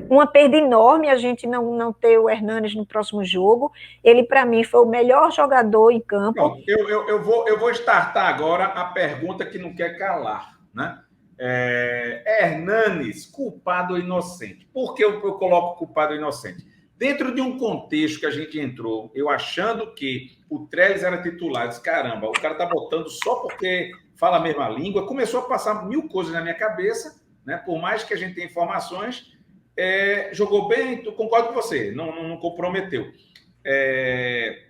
uma perda enorme a gente não ter o Hernanes no próximo jogo. Ele, para mim, foi o melhor jogador em campo. Pronto, eu vou startar agora a pergunta que não quer calar, né? Hernanes, culpado ou inocente? Por que eu coloco culpado ou inocente? Dentro de um contexto que a gente entrou, eu achando que o Trellis era titular, eu disse, caramba, o cara tá botando só porque fala a mesma língua, começou a passar mil coisas na minha cabeça, né? Por mais que a gente tenha informações, jogou bem, concordo com você, não comprometeu.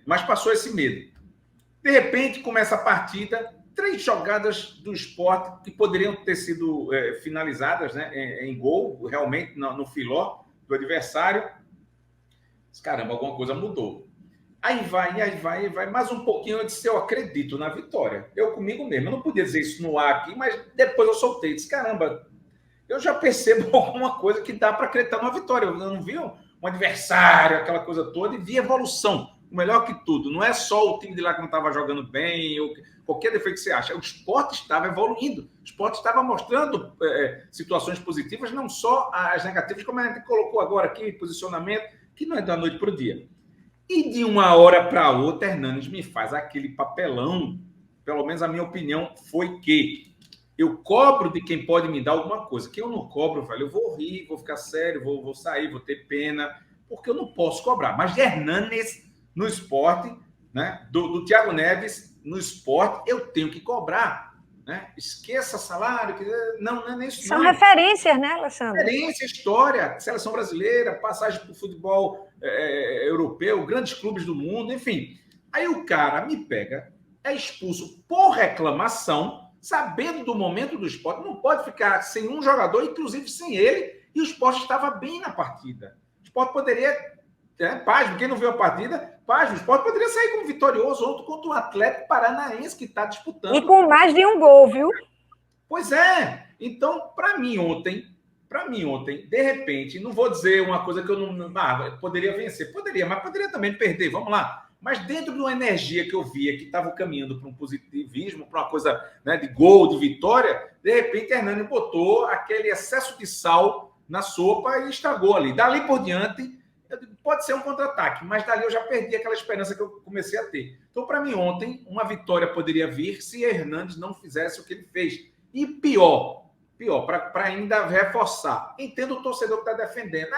Mas passou esse medo. De repente, começa a partida, 3 jogadas do Sport que poderiam ter sido finalizadas, né, em gol, realmente no filó do adversário. Caramba, alguma coisa mudou. Aí vai. Mais um pouquinho eu disse, eu acredito na vitória. Eu comigo mesmo. Eu não podia dizer isso no ar aqui, mas depois eu soltei. Disse, caramba, eu já percebo alguma coisa que dá para acreditar numa vitória. Eu não vi um adversário, aquela coisa toda, e vi evolução. O melhor que tudo. Não é só o time de lá que não estava jogando bem, ou qualquer defeito que você acha. O Sport estava evoluindo. O Sport estava mostrando situações positivas, não só as negativas, como a gente colocou agora aqui, posicionamento, que não é da noite para o dia. E de uma hora para outra, Hernanes me faz aquele papelão. Pelo menos a minha opinião foi que eu cobro de quem pode me dar alguma coisa. Que eu não cobro, velho, eu vou rir, vou ficar sério, vou sair, vou ter pena, porque eu não posso cobrar. Mas de Hernanes no Sport, né? Do Thiago Neves no Sport, eu tenho que cobrar. Né? Esqueça salário, não é nem isso. São referências, né, Alessandro? Referência, história, seleção brasileira, passagem para o futebol europeu, grandes clubes do mundo, enfim. Aí o cara me pega, é expulso por reclamação, sabendo do momento do Sport, não pode ficar sem um jogador, inclusive sem ele, e o Sport estava bem na partida. O Sport poderia, pasmo, quem não viu a partida, pasmo, o Sport poderia sair como vitorioso ontem contra o Atlético Paranaense que está disputando. E com mais de um gol, viu? Pois é. Então, para mim ontem, de repente, não vou dizer uma coisa que eu não poderia vencer, poderia, mas poderia também perder, vamos lá. Mas dentro de uma energia que eu via que estava caminhando para um positivismo, para uma coisa, né, de gol, de vitória, de repente Hernani botou aquele excesso de sal na sopa e estragou ali. Dali por diante, pode ser um contra-ataque, mas dali eu já perdi aquela esperança que eu comecei a ter. Então, para mim ontem, uma vitória poderia vir se Hernandes não fizesse o que ele fez. E pior, para ainda reforçar. Entendo o torcedor que está defendendo.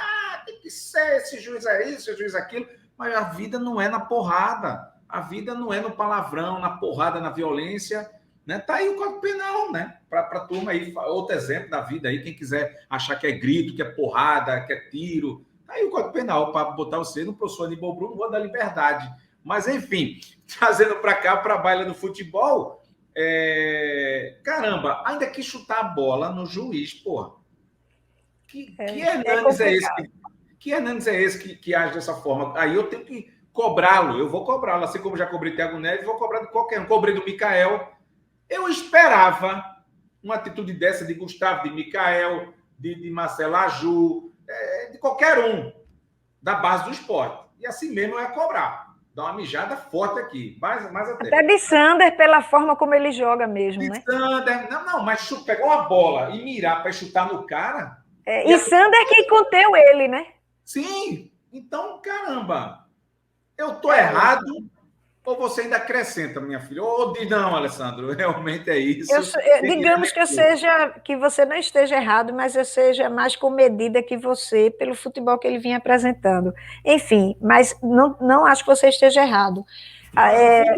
Tem que ser, esse juiz é isso, esse juiz é aquilo. Mas a vida não é na porrada. A vida não é no palavrão, na porrada, na violência. Né? Tá aí o Código Penal, né? Para a turma aí, outro exemplo da vida aí, quem quiser achar que é grito, que é porrada, que é tiro. Tá aí o Código Penal, para botar você no professor Aníbal Bruno, Rua da Liberdade. Mas, enfim, trazendo para cá, para a baila do futebol, caramba, ainda quis chutar a bola no juiz, porra. Que Hernanes é esse? Que Hernanes é esse que age dessa forma? Aí eu tenho que cobrá-lo, eu vou cobrá-lo, assim como já cobrei Thiago Neves, vou cobrar de qualquer um. Cobrei do Mikael. Eu esperava uma atitude dessa de Gustavo, de Mikael, de Marcelo Aju, de qualquer um da base do Sport. E assim mesmo eu ia cobrar. Dá uma mijada forte aqui. Mais até de Sander, pela forma como ele joga mesmo, né? Sander, não, mas pegar uma bola e mirar para chutar no cara. E Sander que conteu ele, né? Sim. Então, caramba. Eu tô errado ou você ainda acrescenta, minha filha? Ou diz, não, Alessandro, realmente é isso. Digamos que você não esteja errado, mas eu seja mais comedida que você pelo futebol que ele vinha apresentando. Enfim, mas não acho que você esteja errado.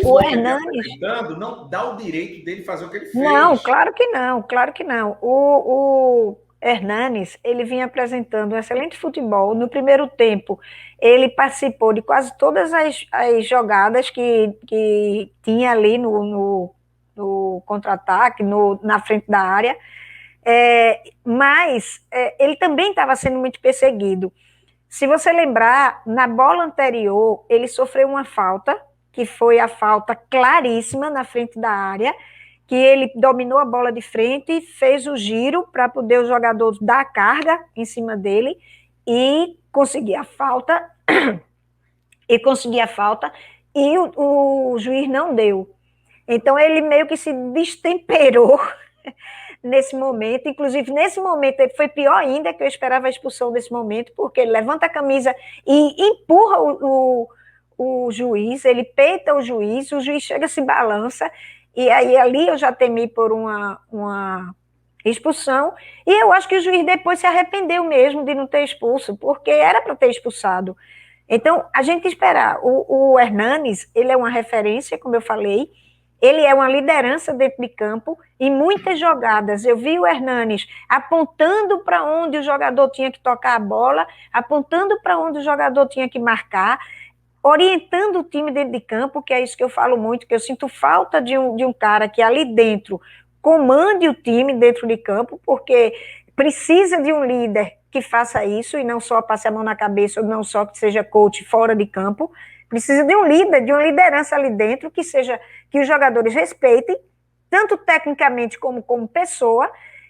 O Hernanes não dá o direito dele fazer o que ele fez. Não, claro que não, claro que não. O Hernanes, ele vinha apresentando um excelente futebol. No primeiro tempo, ele participou de quase todas as jogadas que tinha ali no contra-ataque, na frente da área, mas ele também estava sendo muito perseguido. Se você lembrar, na bola anterior, ele sofreu uma falta, que foi a falta claríssima na frente da área, que ele dominou a bola de frente, fez o giro para poder o jogador dar a carga em cima dele e conseguir a falta, e o juiz não deu. Então ele meio que se destemperou nesse momento. Inclusive, nesse momento, ele foi pior ainda, que eu esperava a expulsão desse momento, porque ele levanta a camisa e empurra o juiz, ele peita o juiz chega, se balança, e aí ali eu já temi por uma expulsão, e eu acho que o juiz depois se arrependeu mesmo de não ter expulso, porque era para ter expulsado. Então, a gente esperar. O Hernanes, ele é uma referência, como eu falei, ele é uma liderança dentro de campo, em muitas jogadas. Eu vi o Hernanes apontando para onde o jogador tinha que tocar a bola, apontando para onde o jogador tinha que marcar, orientando o time dentro de campo, que é isso que eu falo muito, que eu sinto falta de um cara que ali dentro comande o time dentro de campo, porque precisa de um líder que faça isso, e não só passe a mão na cabeça, ou não só que seja coach fora de campo, precisa de um líder, de uma liderança ali dentro, que seja, que os jogadores respeitem, tanto tecnicamente como pessoa,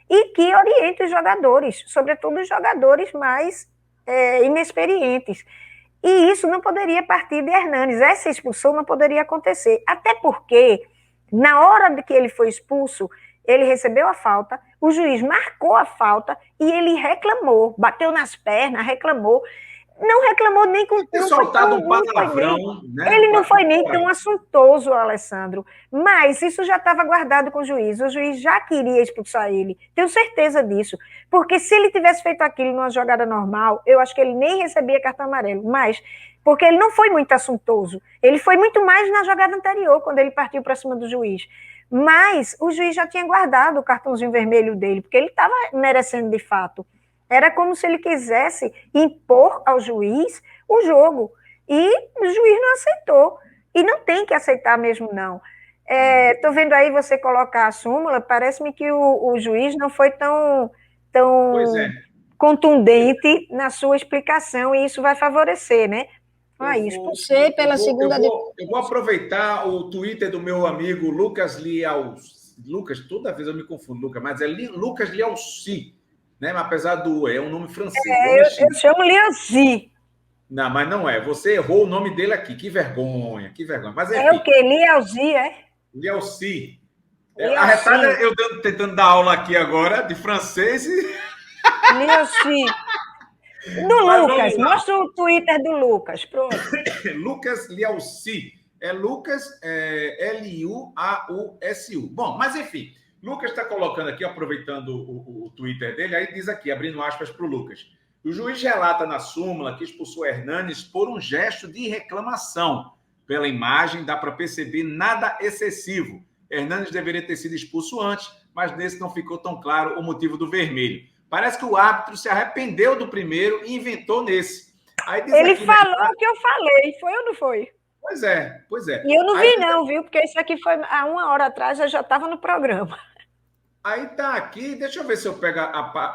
e que oriente os jogadores, sobretudo os jogadores mais inexperientes. E isso não poderia partir de Hernanes, essa expulsão não poderia acontecer, até porque, na hora de que ele foi expulso, ele recebeu a falta, o juiz marcou a falta e ele reclamou, bateu nas pernas, reclamou, não reclamou nem com... Ter soltado um palavrão, né? Ele não foi nem tão assuntoso, Alessandro, mas isso já estava guardado com o juiz já queria expulsar ele, tenho certeza disso, porque se ele tivesse feito aquilo numa jogada normal, eu acho que ele nem recebia cartão amarelo, mas porque ele não foi muito assuntoso, ele foi muito mais na jogada anterior, quando ele partiu para cima do juiz, mas o juiz já tinha guardado o cartãozinho vermelho dele, porque ele estava merecendo de fato. Era como se ele quisesse impor ao juiz o jogo. E o juiz não aceitou. E não tem que aceitar mesmo, não. Estou vendo aí você colocar a súmula, parece-me que o juiz não foi tão contundente na sua explicação, e isso vai favorecer, né? Expulsei pela segunda... Eu vou aproveitar o Twitter do meu amigo Lucas Lialci. Lucas, toda vez eu me confundo, Lucas, mas é Lucas Lialci. Né? Mas apesar do é um nome francês. Eu chamo Lialci. Não, mas não é. Você errou o nome dele aqui. Que vergonha, que vergonha. Mas, enfim, o quê? Lialci, é? Lialci. Arretada, eu tentando dar aula aqui agora de francês e... Lialci. Do Lucas, mostra o Twitter do Lucas, pronto. Lucas Lialci. É Lucas L-U-A-U-S-U. Bom, mas enfim... Lucas está colocando aqui, aproveitando o Twitter dele, aí diz aqui, abrindo aspas para o Lucas. O juiz relata na súmula que expulsou Hernanes por um gesto de reclamação. Pela imagem, dá para perceber nada excessivo. Hernanes deveria ter sido expulso antes, mas nesse não ficou tão claro o motivo do vermelho. Parece que o árbitro se arrependeu do primeiro e inventou nesse. Aí diz ele aqui, falou o que eu falei, foi ou não foi? Pois é. E eu não vi não, viu? Porque isso aqui foi há 1 hora atrás, eu já estava no programa. Aí tá aqui, deixa eu ver se eu pego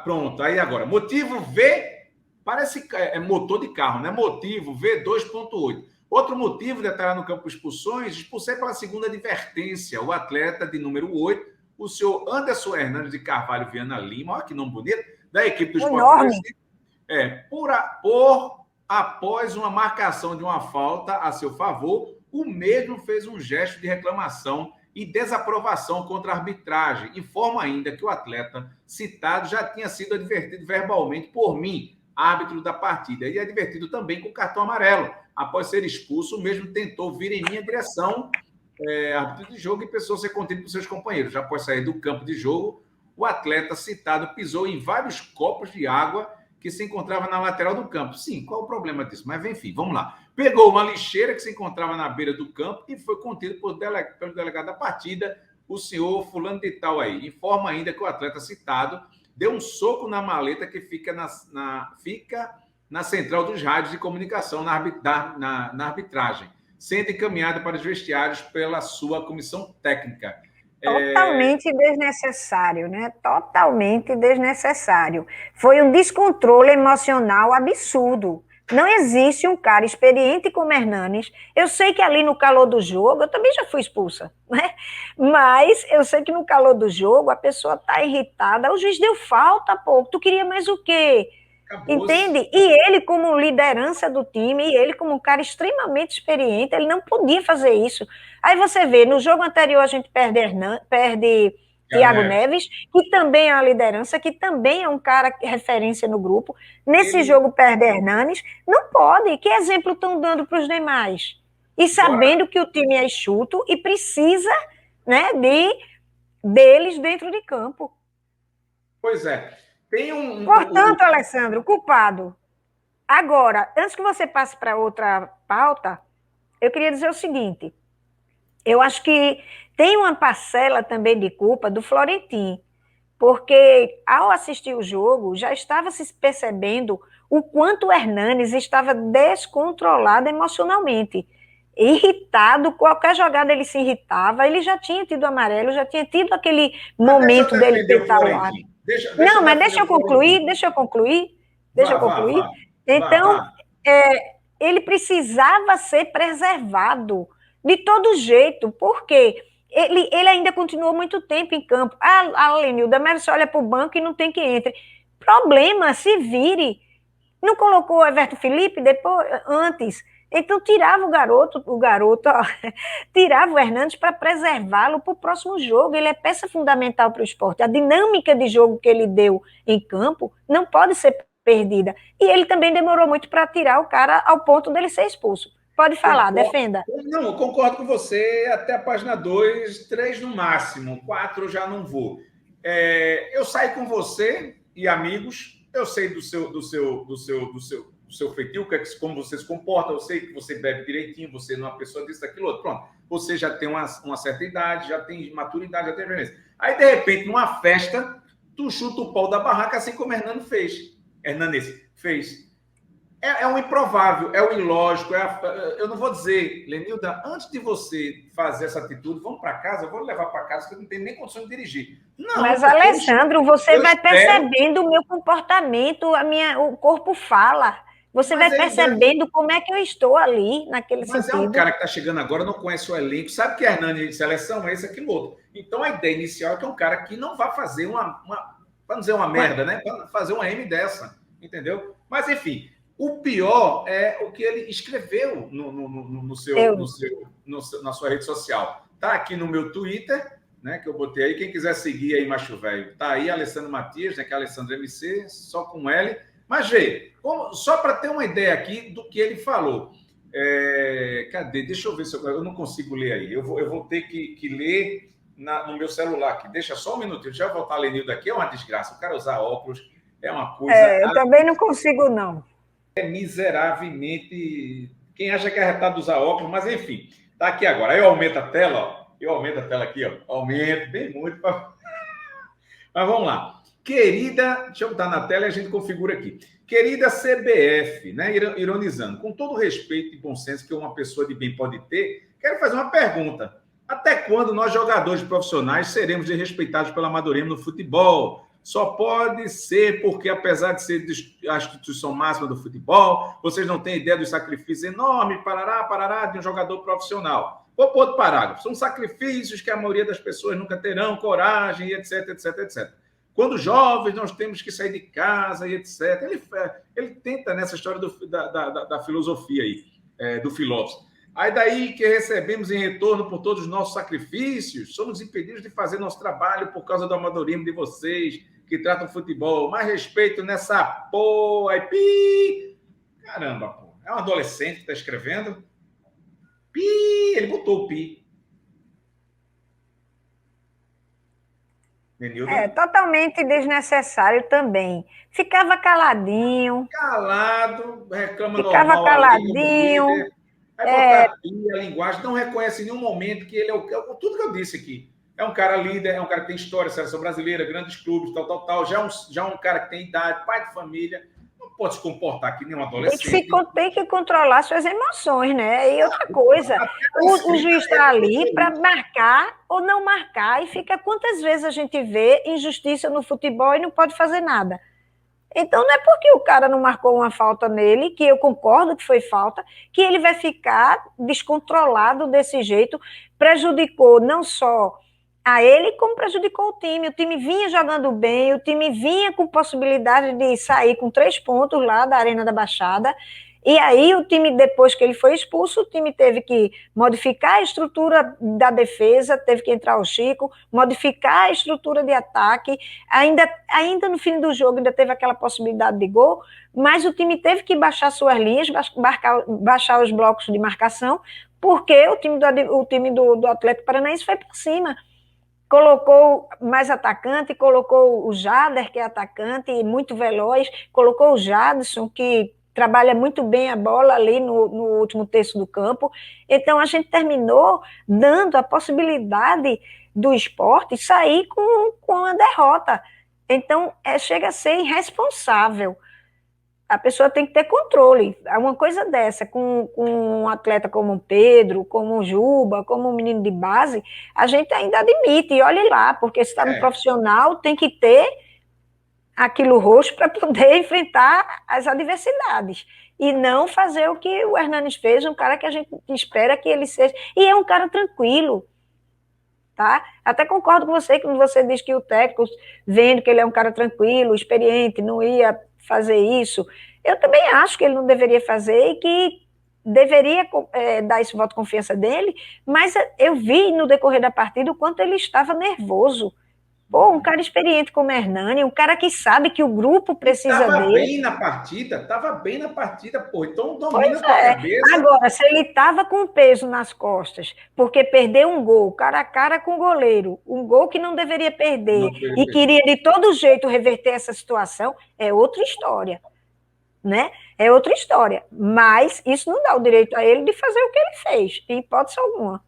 pronto, aí agora. Motivo V, parece motor de carro, né? Motivo V2.8. Outro motivo de estar no campo expulsões, expulsei pela segunda advertência o atleta de número 8, o senhor Anderson Hernandes de Carvalho Viana Lima, olha que nome bonito, da equipe do Sport. Após uma marcação de uma falta a seu favor, o mesmo fez um gesto de reclamação e desaprovação contra a arbitragem. Informa ainda que o atleta citado já tinha sido advertido verbalmente por mim, árbitro da partida, e advertido também com cartão amarelo. Após ser expulso, o mesmo tentou vir em minha direção, árbitro de jogo, e pensou ser contido por seus companheiros. Já após sair do campo de jogo, o atleta citado pisou em vários copos de água que se encontrava na lateral do campo. Sim, qual o problema disso? Mas, enfim, vamos lá. Pegou uma lixeira que se encontrava na beira do campo e foi contido pelo delegado da partida, o senhor fulano de tal aí. Informa ainda que o atleta citado deu um soco na maleta que fica na central dos rádios de comunicação na arbitragem, sendo encaminhado para os vestiários pela sua comissão técnica. Totalmente desnecessário, né? Totalmente desnecessário. Foi um descontrole emocional absurdo. Não existe um cara experiente como Hernanes. Eu sei que ali no calor do jogo, eu também já fui expulsa, né? Mas eu sei que no calor do jogo a pessoa está irritada. O juiz deu falta, pô. Tu queria mais o quê? Acabou. Entende? E ele, como liderança do time, e ele, como um cara extremamente experiente, ele não podia fazer isso. Aí você vê, no jogo anterior a gente perde Thiago Neves, que também é uma liderança, que também é um cara referência no grupo. Nesse jogo perde Hernanes, não pode. Que exemplo estão dando para os demais? E sabendo que o time é enxuto e precisa, né, deles dentro de campo. Pois é. Portanto, Alessandro, culpado. Agora, antes que você passe para outra pauta, eu queria dizer o seguinte. Eu acho que tem uma parcela também de culpa do Florentino, porque ao assistir o jogo, já estava se percebendo o quanto o Hernanes estava descontrolado emocionalmente. Irritado, qualquer jogada ele se irritava, ele já tinha tido amarelo, já tinha tido aquele momento dele tentar o ar. Não, mas deixa eu concluir. Então, ele precisava ser preservado de todo jeito, porque ele ainda continuou muito tempo em campo. Lenilda, mas você olha para o banco e não tem que entre. Problema, se vire. Não colocou o Everton Felipe antes? Então tirava tirava o Hernandes para preservá-lo para o próximo jogo. Ele é peça fundamental para o esporte. A dinâmica de jogo que ele deu em campo não pode ser perdida. E ele também demorou muito para tirar o cara ao ponto dele ser expulso. Pode falar, defenda. Não, eu concordo com você até a página 2, 3 no máximo, 4 eu já não vou. Eu saio com você e amigos, eu sei do seu feitio, como você se comporta, eu sei que você bebe direitinho, você não é uma pessoa disso, daquilo outro. Pronto, você já tem uma certa idade, já tem maturidade, já tem experiência. Aí, de repente, numa festa, tu chuta o pau da barraca, assim como Hernanes fez. É um improvável, é o ilógico, eu não vou dizer, Lenilda, antes de você fazer essa atitude, vamos para casa, eu vou levar para casa, porque eu não tenho nem condição de dirigir. Não, mas, Alessandro, você vai percebendo o meu comportamento, o corpo fala. Você vai percebendo como é que eu estou ali, naquele sentido. Mas é um cara que está chegando agora, não conhece o elenco, sabe que é Hernani de seleção, é esse, aquilo outro. Então, a ideia inicial é que é um cara que não vai fazer para não dizer uma merda, né? Para fazer uma M dessa, entendeu? Mas, enfim... O pior é o que ele escreveu na sua rede social. Tá aqui no meu Twitter, né, que eu botei aí. Quem quiser seguir aí, macho velho, tá aí, Alessandro Matias, né, que é Alessandro MC, só com L. Mas, vê, só para ter uma ideia aqui do que ele falou. Cadê? Deixa eu ver se eu não consigo ler aí. Eu vou ter que ler no meu celular aqui. Deixa só um minutinho. Deixa eu voltar a Lenildo aqui. É uma desgraça. O cara usar óculos é uma coisa... eu também não consigo, não. Miseravelmente... Quem acha que é arretado usar óculos, mas enfim, tá aqui agora. Aí eu aumento a tela, ó. Eu aumento a tela aqui, ó. Aumento bem muito. Mas vamos lá. Querida, deixa eu botar na tela e a gente configura aqui. Querida CBF, né? Ironizando, com todo o respeito e bom senso que uma pessoa de bem pode ter, quero fazer uma pergunta. Até quando nós, jogadores profissionais, seremos desrespeitados pelo amadorismo no futebol? Só pode ser porque, apesar de ser a instituição máxima do futebol, vocês não têm ideia dos sacrifícios enormes, parará, de um jogador profissional. Vou pôr outro parágrafo. São sacrifícios que a maioria das pessoas nunca terão coragem, etc, etc, etc. Quando jovens, nós temos que sair de casa, e etc. Ele tenta nessa história da filosofia aí, do filósofo. Aí daí que recebemos em retorno por todos os nossos sacrifícios, somos impedidos de fazer nosso trabalho por causa do amadorismo de vocês, que tratam futebol. Mais respeito nessa porra. Aí, pi! Caramba, pô. É um adolescente que está escrevendo. Pi! Ele botou o pi. Menilda. Totalmente desnecessário também. Ficava caladinho. Calado, reclama ficava normal. Ficava caladinho. Aí botar a linguagem, não reconhece em nenhum momento que ele é tudo que eu disse aqui. É um cara líder, é um cara que tem história, seleção brasileira, grandes clubes, tal. Já é um cara que tem idade, pai de família. Não pode se comportar que nem um adolescente. Tem que controlar suas emoções, né? E outra coisa, o juiz está ali para marcar ou não marcar, e fica quantas vezes a gente vê injustiça no futebol e não pode fazer nada. Então, não é porque o cara não marcou uma falta nele, que eu concordo que foi falta, que ele vai ficar descontrolado desse jeito. Prejudicou não só a ele, como prejudicou o time. O time vinha jogando bem, o time vinha com possibilidade de sair com 3 pontos lá da Arena da Baixada, E aí o time, depois que ele foi expulso, o time teve que modificar a estrutura da defesa, teve que entrar o Chico, modificar a estrutura de ataque, ainda no fim do jogo ainda teve aquela possibilidade de gol, mas o time teve que baixar suas linhas, baixar os blocos de marcação, porque o time do Atlético Paranaense foi por cima. Colocou mais atacante, colocou o Jader, que é atacante, muito veloz, colocou o Jadson, que trabalha muito bem a bola ali no último terço do campo. Então, a gente terminou dando a possibilidade do Sport sair com a derrota. Então, chega a ser irresponsável. A pessoa tem que ter controle. Uma coisa dessa, com um atleta como o Pedro, como o Juba, como um menino de base, a gente ainda admite, e olhe lá, porque se está no profissional, tem que ter aquilo roxo para poder enfrentar as adversidades. E não fazer o que o Hernanes fez, um cara que a gente espera que ele seja. E é um cara tranquilo. Tá? Até concordo com você, quando você diz que o técnico, vendo que ele é um cara tranquilo, experiente, não ia fazer isso. Eu também acho que ele não deveria fazer e que deveria dar esse voto de confiança dele, mas eu vi no decorrer da partida o quanto ele estava nervoso. Pô, um cara experiente como Hernani, um cara que sabe que o grupo precisa dele. Estava bem na partida, pô. Então domina Pois com a é. cabeça. Agora, se ele estava com peso nas costas, porque perdeu um gol, cara a cara com o goleiro, um gol que não deveria perder, e queria de todo jeito reverter essa situação, é outra história, né? É outra história. Mas isso não dá o direito a ele de fazer o que ele fez, em hipótese alguma.